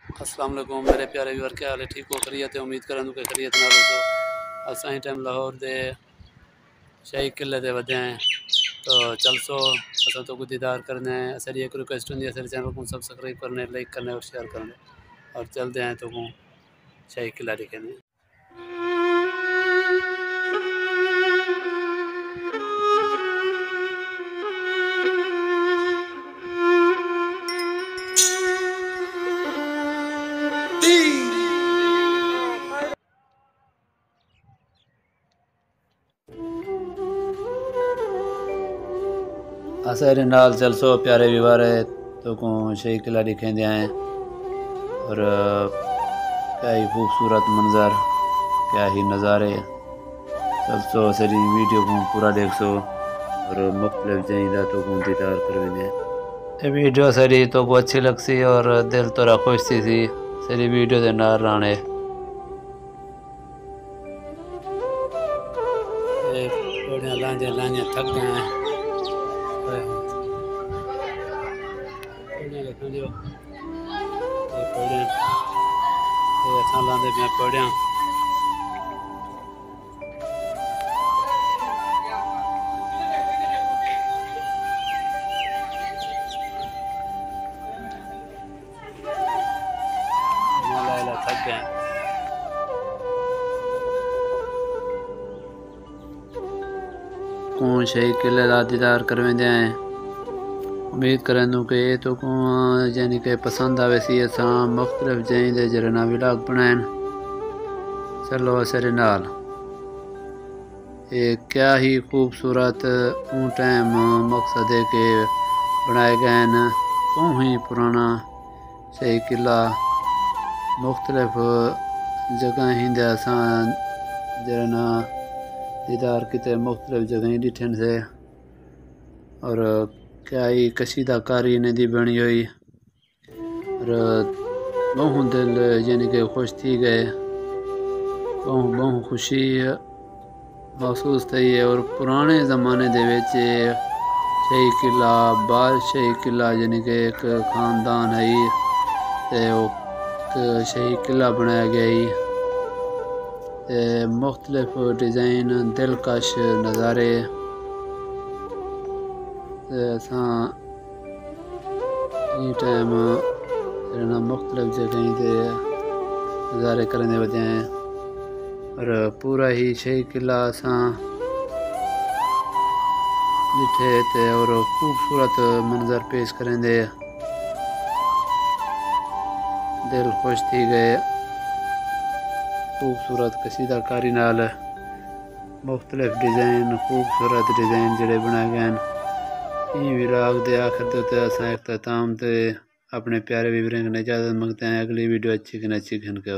अस्सलाम वालेकुम मेरे प्यारे व्यूअर, क्या हाल है? ठीक हो? खैरियत है? उम्मीद करूँ कि खैरियत नाल हो। असां ही टाइम लाहौर दे शाही किले दे वधे हैं तो चलसो असां तो को दीदार करना है। असारी एक रिक्वेस्ट होंगी असारे चैनल को सब्सक्राइब करने, लाइक करने और शेयर करने, और चलते हैं तो को शाही किला दिखाने। असारे नाल चलसो प्यारे व्यूअर तो को शाही किला दिखाते हैं। और क्या ही खूबसूरत मंजर, क्या ही नज़ारे। चलसो असारी वीडियो को पूरा देखसो और मुख्तलिफ जगह तो को दीदार करवेंगे। ये वीडियो सारी तो को अच्छी लगसी और दिल तोरा खुश सी सारी वीडियो दे नाल राणे। पौड़ियाँ लांझे लांझे थक गए हैं। पौड़ियाँ देखो जो पौड़ियाँ असां लांदे पिया पौड़ियाँ। थक गए हैं। को शाही किले का दीदार करवेंदे हैं। उम्मीद करंदू कि ये तो को यानी कि पसंद आवे सी। असां मुख्तलिफ जगह दे जरना व्लॉग बनाएन। चलो असरे नाल। ये क्या ही खूबसूरत ऊँ टाइम मकसद है कि बनाए गए हैं। तो ही पुराना शाही किला मुख्तलिफ जगह ही दे असां जरना दीदार किते मुख्तलिफ जगह डिठन से। और क्या ही कशीदाकारी ने दी बनी हुई और बहुत दिल यानी कि खुश थी गए। बहुत खुशी महसूस थी है। और पुराने ज़माने दे विच शाही किला बादशाही किला यानी कि एक खानदान है तो शाही किला बनाया गया ही। मुख्तलिफ डिज़ाइन दिलकश नज़ारे असां टाइम मुख्तलिफ जगह से नज़ारे करने वजह हैं। और पूरा ही शाही किला असां डिठे थे और खूबसूरत मंजर पेश करेंदे दिल खुश थी गए। खूबसूरत कसीदाकारी नाल मुख्तलिफ डिज़ाइन खूबसूरत डिज़ाइन जड़े बनाए गए हैं। व्लॉग दे आखिर ते असां इख्तिताम ते अपने प्यारे व्यूअर ने इजाज़त मांगते हैं। अगली वीडियो अच्छी खन के